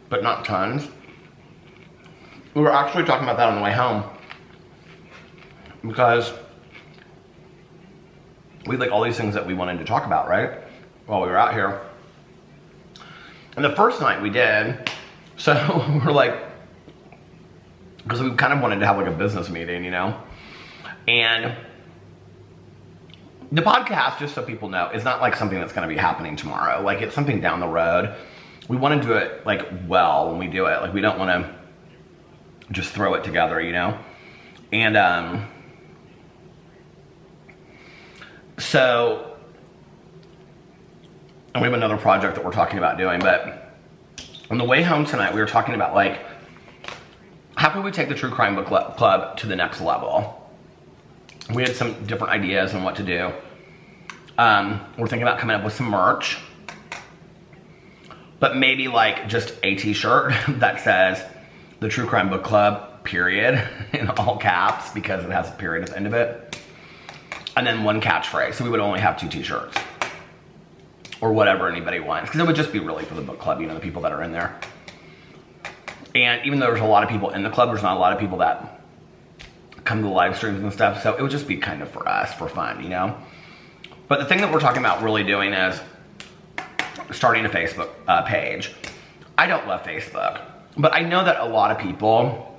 but not tons. We were actually talking about that on the way home because we had like all these things that we wanted to talk about, right? While we were out here. And the first night we did, so we're like, because we kind of wanted to have like a business meeting, you know? And the podcast, just so people know, is not like something that's gonna be happening tomorrow. Like it's something down the road. We wanna do it like well when we do it. Like we don't wanna just throw it together, you know? And so, and we have another project that we're talking about doing, but on the way home tonight, we were talking about like, how can we take the True Crime Book Club to the next level? We had some different ideas on what to do. We're thinking about coming up with some merch, but maybe like just a t-shirt that says the True Crime Book Club, period, in all caps, because it has a period at the end of it. And then one catchphrase, so we would only have 2 t-shirts. Or whatever anybody wants, because it would just be really for the book club, you know, the people that are in there. And even though there's a lot of people in the club, there's not a lot of people that come to the live streams and stuff, so it would just be kind of for us, for fun, you know? But the thing that we're talking about really doing is starting a Facebook page. I don't love Facebook, but I know that a lot of people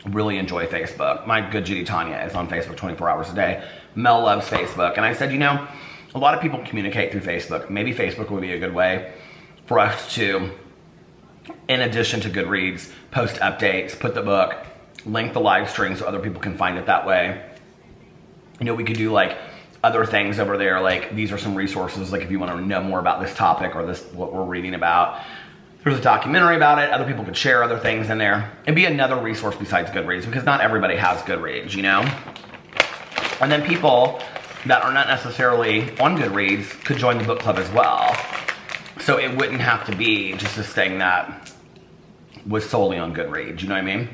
really enjoy Facebook. My good Judy Tanya is on Facebook 24 hours a day. Mel loves Facebook. And I said, you know, a lot of people communicate through Facebook. Maybe Facebook would be a good way for us to, in addition to Goodreads, post updates, put the book, link the live stream so other people can find it that way. You know, we could do like other things over there, like these are some resources, like if you want to know more about this topic or this, what we're reading about. There's a documentary about it. Other people could share other things in there. It'd be another resource besides Goodreads, because not everybody has Goodreads, you know? And then people that are not necessarily on Goodreads could join the book club as well. So it wouldn't have to be just this thing that was solely on Goodreads, you know what I mean?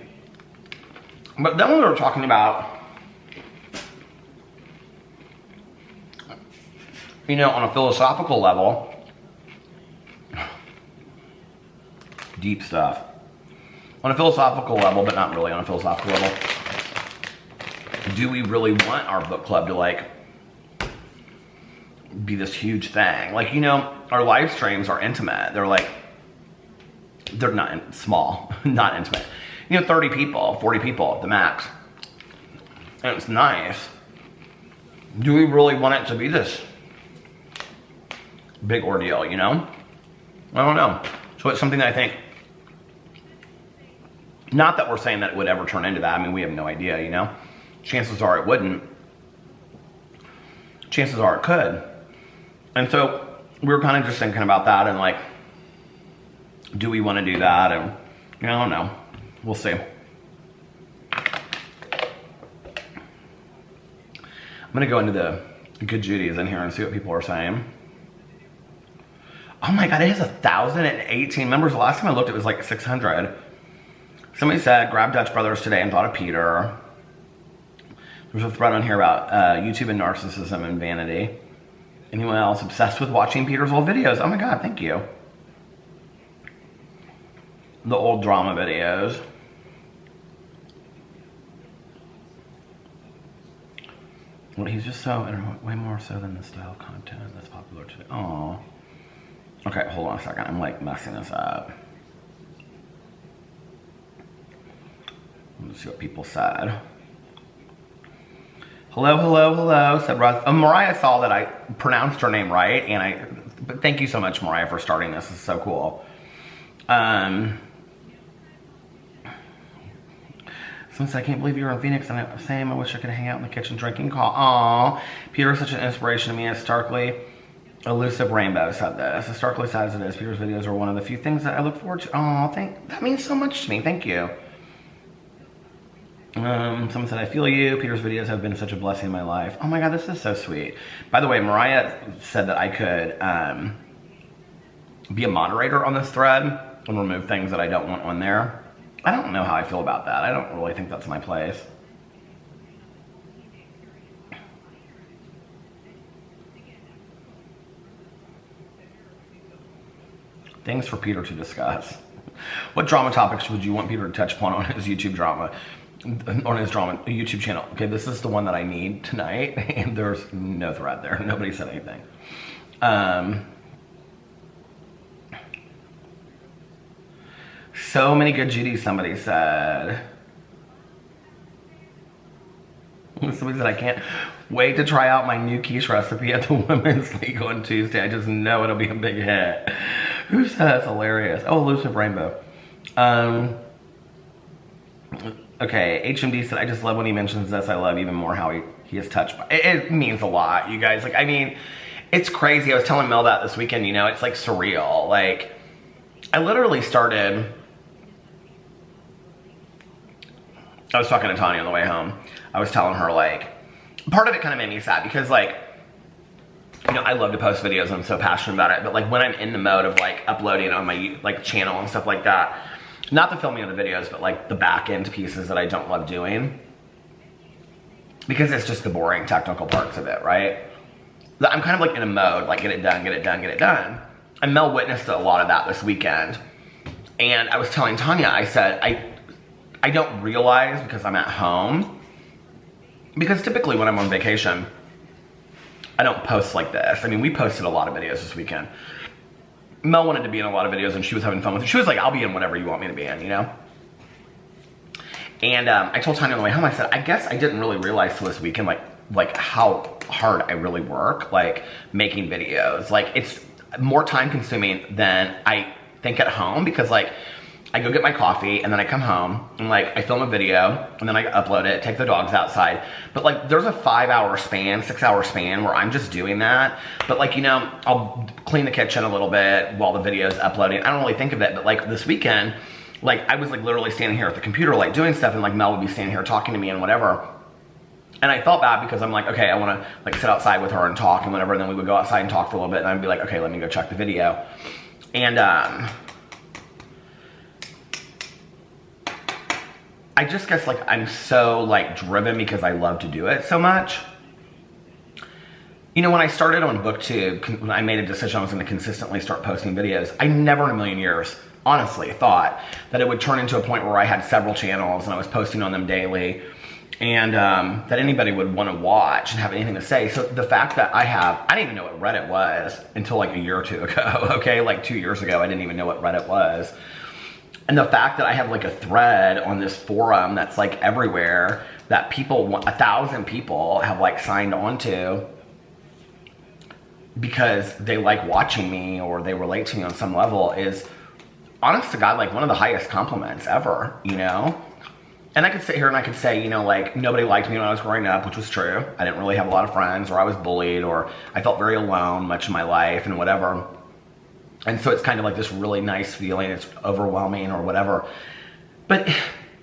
But then we were talking about, you know, on a philosophical level, deep stuff. On a philosophical level, but not really on a philosophical level, do we really want our book club to like be this huge thing? Like, you know, our live streams are intimate. They're like, they're not small, not intimate. You know, 30 people, 40 people at the max. And it's nice. Do we really want it to be this big ordeal, you know? I don't know. So it's something that I think, not that we're saying that it would ever turn into that. I mean, we have no idea, you know? Chances are it wouldn't. Chances are it could. And so we were kind of just thinking about that and like, do we want to do that? And I don't know. We'll see. I'm going to go into the Good Judy's in here and see what people are saying. Oh my God, it has 1,018 members. The last time I looked, it was like 600. Somebody said, grab Dutch Brothers today and thought of Peter. There's a thread on here about YouTube and narcissism and vanity. Anyone else obsessed with watching Peter's old videos? Oh my God, thank you. The old drama videos. Well, he's just so, way more so than the style of content that's popular today. Oh. Okay, hold on a second. I'm like messing this up. Let's see what people said. Hello, hello, hello, said Russ. Mariah saw that I pronounced her name right, but thank you so much, Mariah, for starting this. This is so cool. Someone said, I can't believe you're in Phoenix. And I'm saying, I wish I could hang out in the kitchen drinking coffee. Aww. Peter is such an inspiration to me. A starkly elusive rainbow said this. As starkly sad as it is, Peter's videos are one of the few things that I look forward to. Aw, that means so much to me. Thank you. Someone said, I feel you. Peter's videos have been such a blessing in my life. Oh my God, this is so sweet. By the way, Mariah said that I could be a moderator on this thread and remove things that I don't want on there. I don't know how I feel about that. I don't really think that's my place. Things for Peter to discuss. What drama topics would you want Peter to touch upon on his YouTube drama? On his drama YouTube channel. Okay, this is the one that I need tonight, and there's no thread there. Nobody said anything. So many good Judy, somebody said. Somebody said, I can't wait to try out my new quiche recipe at the Women's League on Tuesday. I just know it'll be a big hit. Who said that's hilarious? Oh, Elusive Rainbow. Okay, HMD said, I just love when he mentions this. I love even more how he is touched by it. It means a lot, you guys. Like, I mean, it's crazy. I was telling Mel that this weekend, you know, it's like surreal. Like, I literally started, I was talking to Tanya on the way home. I was telling her, like, part of it kind of made me sad because, like, you know, I love to post videos and I'm so passionate about it. But, like, when I'm in the mode of, like, uploading on my, like, channel and stuff like that, not the filming of the videos, but, like, the back end pieces that I don't love doing. Because it's just the boring technical parts of it, right? I'm kind of, like, in a mode, like, get it done, get it done, get it done. And Mel witnessed a lot of that this weekend. And I was telling Tanya, I said, I don't realize because I'm at home. Because typically when I'm on vacation, I don't post like this. I mean, we posted a lot of videos this weekend. Mel wanted to be in a lot of videos and she was having fun with it. She was like, I'll be in whatever you want me to be in, you know? And I told Tanya on the way home, I said, I guess I didn't really realize till this weekend, like how hard I really work, like making videos. Like, it's more time consuming than I think at home because, like, I go get my coffee, and then I come home, and like I film a video, and then I upload it, take the dogs outside. But like there's a 5-hour span, 6-hour span where I'm just doing that. But like, you know, I'll clean the kitchen a little bit while the video's uploading. I don't really think of it, but like this weekend, like I was like literally standing here at the computer like doing stuff, and like Mel would be standing here talking to me and whatever. And I felt bad because I'm like, okay, I want to like sit outside with her and talk and whatever. And then we would go outside and talk for a little bit, and I'd be like, okay, let me go check the video. And I just guess like I'm so like driven because I love to do it so much. You know, when I started on BookTube, when I made a decision I was going to consistently start posting videos, I never in a million years, honestly, thought that it would turn into a point where I had several channels and I was posting on them daily, and that anybody would want to watch and have anything to say. So the fact that I didn't even know what Reddit was until like a year or two ago, okay? Like 2 years ago, I didn't even know what Reddit was. And the fact that I have like a thread on this forum that's like everywhere that people, 1,000 people have like signed onto because they like watching me or they relate to me on some level is, honest to God, like one of the highest compliments ever, you know? And I could sit here and I could say, you know, like nobody liked me when I was growing up, which was true. I didn't really have a lot of friends, or I was bullied, or I felt very alone much of my life and whatever. And so it's kind of like this really nice feeling. It's overwhelming or whatever. But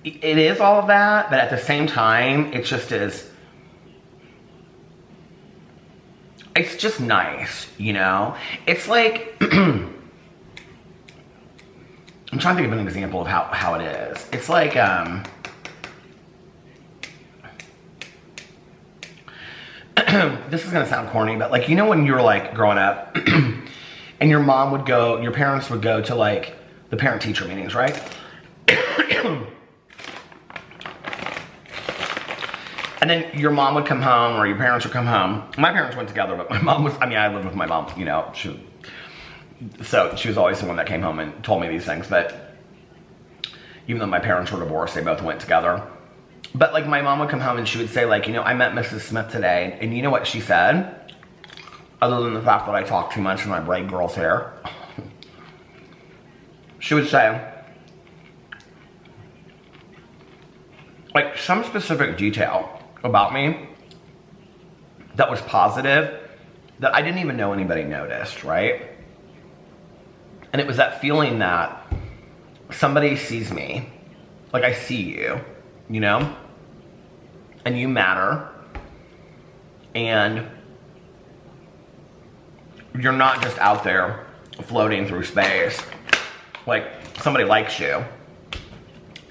it is all of that, but at the same time, it just is, it's just nice, you know? It's like, I'm trying to think of an example of how it is. It's like, this is gonna sound corny, but like, you know when you were like growing up, and your parents would go to like the parent-teacher meetings, right? And then your mom would come home, or your parents would come home. My parents went together, but my mom was, I mean, I lived with my mom, you know, so she was always the one that came home and told me these things, but even though my parents were divorced, they both went together. But like my mom would come home and she would say like, you know, I met Mrs. Smith today, and you know what she said? Other than the fact that I talk too much and I braid girls' hair. She would say, like, some specific detail about me that was positive that I didn't even know anybody noticed, right? And it was that feeling that somebody sees me, like I see you, you know? And you matter. And you're not just out there floating through space. Like, somebody likes you.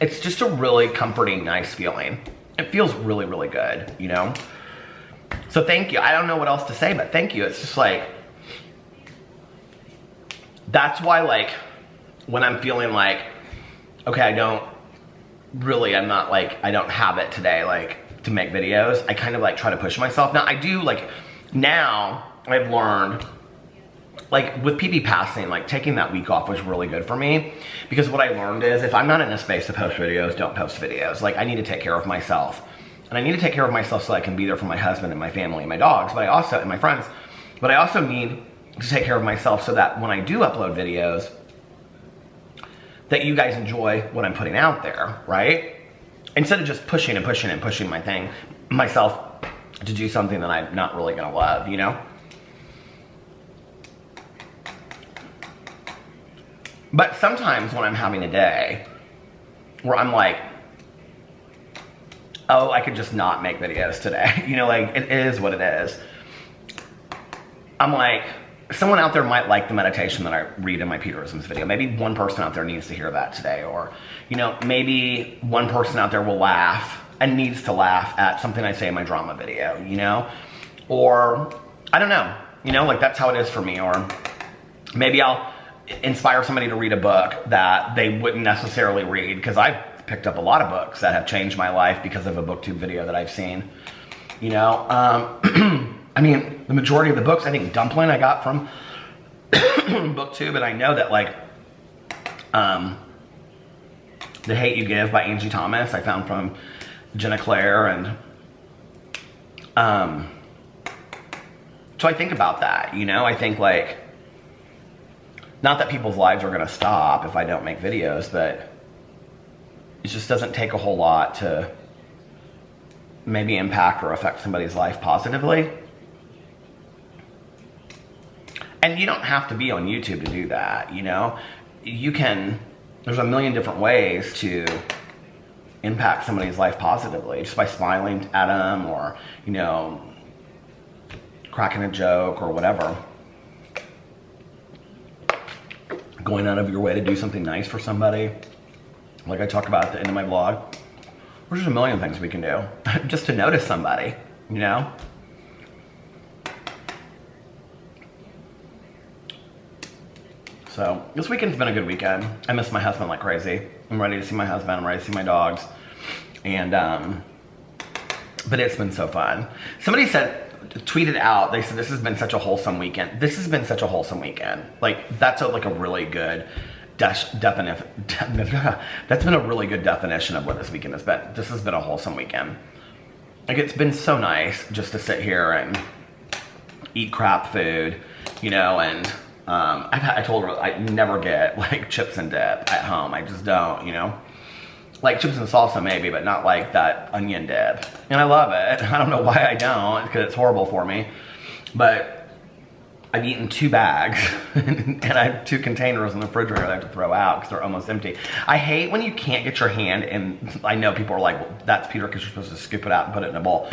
It's just a really comforting, nice feeling. It feels really, really good, you know? So thank you. I don't know what else to say, but thank you. It's just like, that's why like, when I'm feeling like, okay, I don't have it today, like, to make videos, I kind of like try to push myself. Now I do like, now I've learned, like with PB passing, like taking that week off was really good for me, because what I learned is if I'm not in a space to post videos, don't post videos. Like I need to take care of myself, and I need to take care of myself so I can be there for my husband and my family and my dogs, and my friends, but I also need to take care of myself so that when I do upload videos, that you guys enjoy what I'm putting out there, right? Instead of just pushing and pushing and pushing myself to do something that I'm not really gonna love, you know? But sometimes when I'm having a day where I'm like, oh, I could just not make videos today. You know, like, it is what it is. I'm like, someone out there might like the meditation that I read in my Peterisms video. Maybe one person out there needs to hear that today. Or, you know, maybe one person out there will laugh and needs to laugh at something I say in my drama video, you know? Or, I don't know, you know, like that's how it is for me. Or maybe I'll inspire somebody to read a book that they wouldn't necessarily read, because I've picked up a lot of books that have changed my life because of a BookTube video that I've seen, you know? I mean, the majority of the books, I think Dumpling I got from BookTube, and I know that like, The Hate You Give by Angie Thomas, I found from Jenna Claire, and so I think about that, you know? I think like, not that people's lives are gonna stop if I don't make videos, but it just doesn't take a whole lot to maybe impact or affect somebody's life positively. And you don't have to be on YouTube to do that, you know? You can, there's a million different ways to impact somebody's life positively, just by smiling at them or, you know, cracking a joke or whatever. Going out of your way to do something nice for somebody, like I talked about at the end of my vlog. There's just a million things we can do just to notice somebody, you know? So this weekend's been a good weekend. I miss my husband like crazy. I'm ready to see my husband, I'm ready to see my dogs. And, but it's been so fun. Somebody tweeted out, they said, this has been such a wholesome weekend. This has been such a wholesome weekend. Like, that's like a really good definition. That's been a really good definition of what this weekend has been. This has been a wholesome weekend. Like, it's been so nice just to sit here and eat crap food, you know, and I told her I never get like chips and dip at home. I just don't, you know. Like chips and salsa maybe, but not like that onion dip. And I love it. I don't know why I don't, because it's horrible for me. But I've eaten 2 bags and I have 2 containers in the refrigerator that I have to throw out because they're almost empty. I hate when you can't get your hand in. I know people are like, well, that's Peter because you're supposed to scoop it out and put it in a bowl.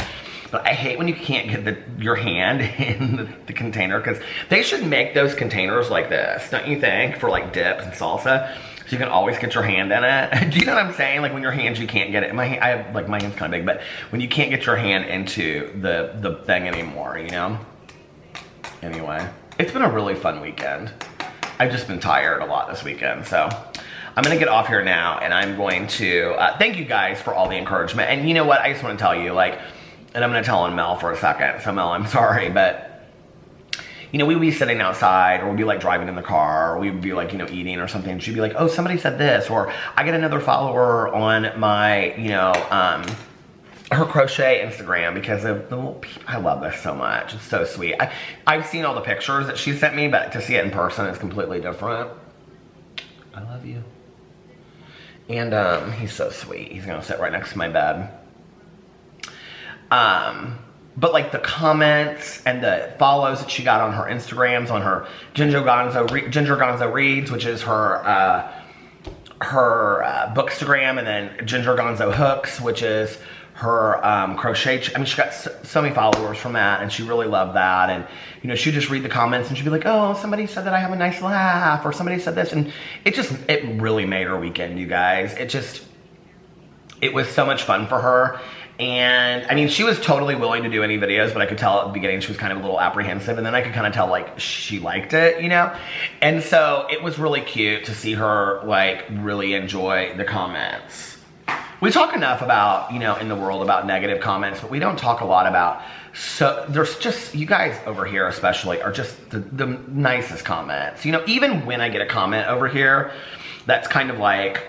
But I hate when you can't get your hand in the container, because they should make those containers like this, don't you think, for like dip and salsa, so you can always get your hand in it. Do you know what I'm saying? Like when your hands, you can't get it. I have like my hand's kind of big, but when you can't get your hand into the thing anymore, you know. Anyway, it's been a really fun weekend. I've just been tired a lot this weekend, so I'm gonna get off here now, and I'm going to thank you guys for all the encouragement. And you know what? I just want to tell you, like. And I'm gonna tell on Mel for a second. So Mel, I'm sorry, but you know, we would be sitting outside, or we'd be like driving in the car, or we'd be like, you know, eating or something. She'd be like, oh, somebody said this, or I get another follower on my, you know, her crochet Instagram because of the little people. I love this so much. It's so sweet. I've seen all the pictures that she sent me, but to see it in person is completely different. I love you. And he's so sweet. He's gonna sit right next to my bed. But like the comments and the follows that she got on her Instagrams, on her Ginger Gonzo Reads, which is her bookstagram, and then Ginger Gonzo Hooks, which is her crochet. I mean, she got so many followers from that, and she really loved that. And you know, she'd just read the comments and she'd be like, oh, somebody said that I have a nice laugh, or somebody said this, and it really made her weekend, you guys. It was so much fun for her. And I mean, she was totally willing to do any videos, but I could tell at the beginning she was kind of a little apprehensive, and then I could kind of tell like she liked it, you know? And so it was really cute to see her like really enjoy the comments. We talk enough about, you know, in the world about negative comments, but we don't talk a lot about, so there's just, you guys over here especially are just the nicest comments. You know, even when I get a comment over here that's kind of like,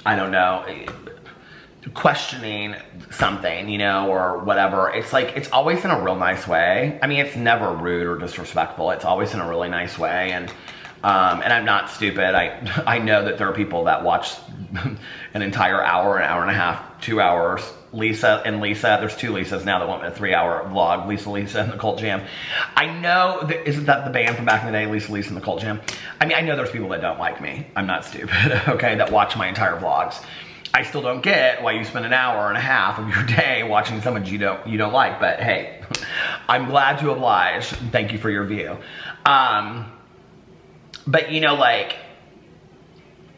I don't know, questioning something, you know, or whatever, it's like, it's always in a real nice way. I mean, it's never rude or disrespectful. It's always in a really nice way. And I'm not stupid. I know that there are people that watch an entire hour, an hour and a half, 2 hours. Lisa, there's 2 Lisas now that want a 3-hour vlog, Lisa and the Cult Jam. I know, isn't that the band from back in the day, Lisa and the Cult Jam? I mean, I know there's people that don't like me. I'm not stupid, okay, that watch my entire vlogs. I still don't get why you spend an hour and a half of your day watching someone you don't like, but hey, I'm glad to oblige. Thank you for your view. But you know, like,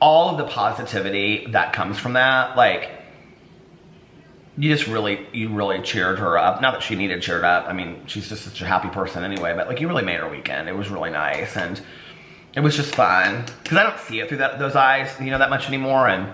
all of the positivity that comes from that, like, you really cheered her up. Not that she needed cheered up. I mean, she's just such a happy person anyway, but like, you really made her weekend. It was really nice, and it was just fun. Because I don't see it through those eyes, you know, that much anymore, and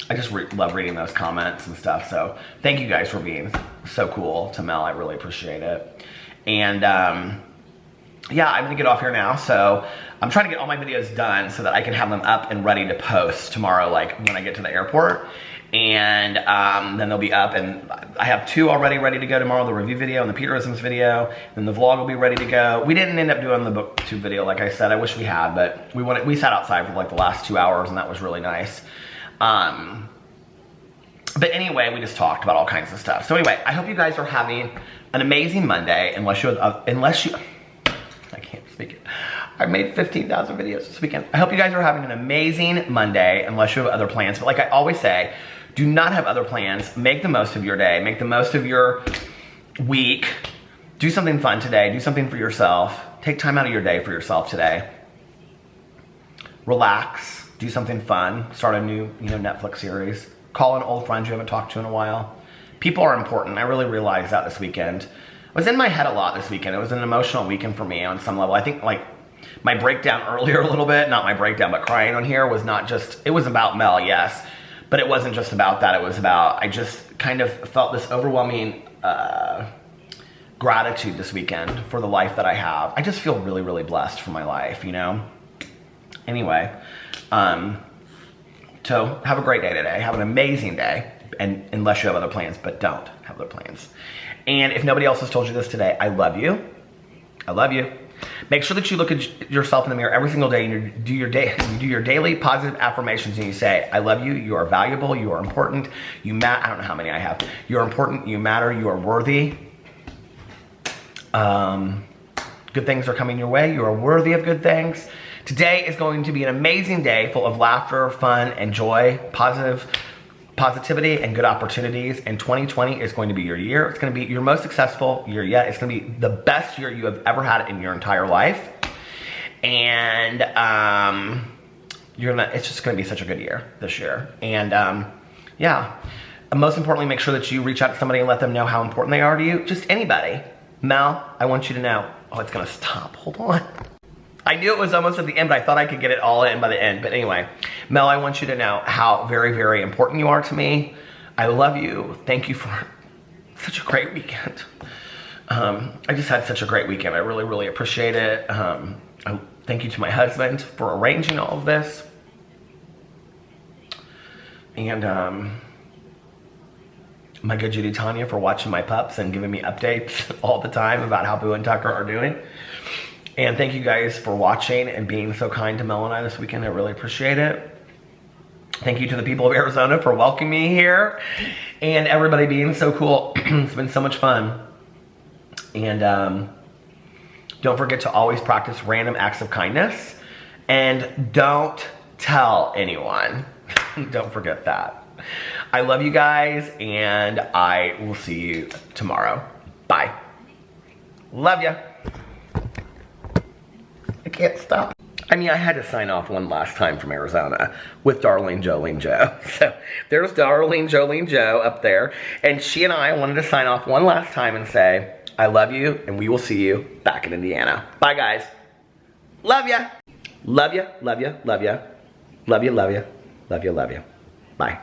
I just love reading those comments and stuff. So thank you guys for being so cool to Mel. I really appreciate it. And yeah, I'm gonna get off here now. So I'm trying to get all my videos done so that I can have them up and ready to post tomorrow, like when I get to the airport. And then they'll be up, and I have 2 already ready to go tomorrow, the review video and the Peterisms video, and the vlog will be ready to go. We didn't end up doing the booktube video, like I said. I wish we had, but we sat outside for like the last 2 hours, and that was really nice. But anyway, we just talked about all kinds of stuff. So anyway, I hope you guys are having an amazing Monday, unless you, I can't speak it. I made 15,000 videos this weekend. I hope you guys are having an amazing Monday, unless you have other plans. But like I always say, do not have other plans. Make the most of your day. Make the most of your week. Do something fun today. Do something for yourself. Take time out of your day for yourself today. Relax. Do something fun. Start a new, Netflix series. Call an old friend you haven't talked to in a while. People are important. I really realized that this weekend. I was in my head a lot this weekend. It was an emotional weekend for me on some level. I think like my breakdown earlier a little bit, not my breakdown, but crying on here was not just, it was about Mel, yes. But it wasn't just about that. It was about, I just kind of felt this overwhelming gratitude this weekend for the life that I have. I just feel really, really blessed for my life, Anyway, so have a great day today. Have an amazing day, and unless you have other plans, but don't have other plans. And if nobody else has told you this today, I love you. I love you. Make sure that you look at yourself in the mirror every single day and you do your daily positive affirmations, and you say, I love you, you are valuable, you are important, you matter. I don't know how many I have. You're important, you matter, you are worthy. Good things are coming your way. You are worthy of good things. Today is going to be an amazing day full of laughter, fun, and joy, positivity, and good opportunities. And 2020 is going to be your year. It's going to be your most successful year yet. It's going to be the best year you have ever had in your entire life. And it's just going to be such a good year this year. And yeah, and most importantly, make sure that you reach out to somebody and let them know how important they are to you. Just anybody. Mel, I want you to know. Oh, it's going to stop. Hold on. I knew it was almost at the end, but I thought I could get it all in by the end. But anyway, Mel, I want you to know how very, very important you are to me. I love you. Thank you for such a great weekend. I just had such a great weekend. I really, really appreciate it. Thank you to my husband for arranging all of this. And my good Judy Tanya for watching my pups and giving me updates all the time about how Boo and Tucker are doing. And thank you guys for watching and being so kind to Mel and I this weekend. I really appreciate it. Thank you to the people of Arizona for welcoming me here and everybody being so cool. It's been so much fun. And don't forget to always practice random acts of kindness, and don't tell anyone. Don't forget that. I love you guys, and I will see you tomorrow. Bye. Love ya. I can't stop. I mean, I had to sign off one last time from Arizona with Darlene Jolene Joe. So there's Darlene Jolene Joe up there, and she and I wanted to sign off one last time and say, I love you, and we will see you back in Indiana. Bye, guys. Love ya. Love ya, love ya, love ya. Love ya, love ya. Love ya, love ya. Bye.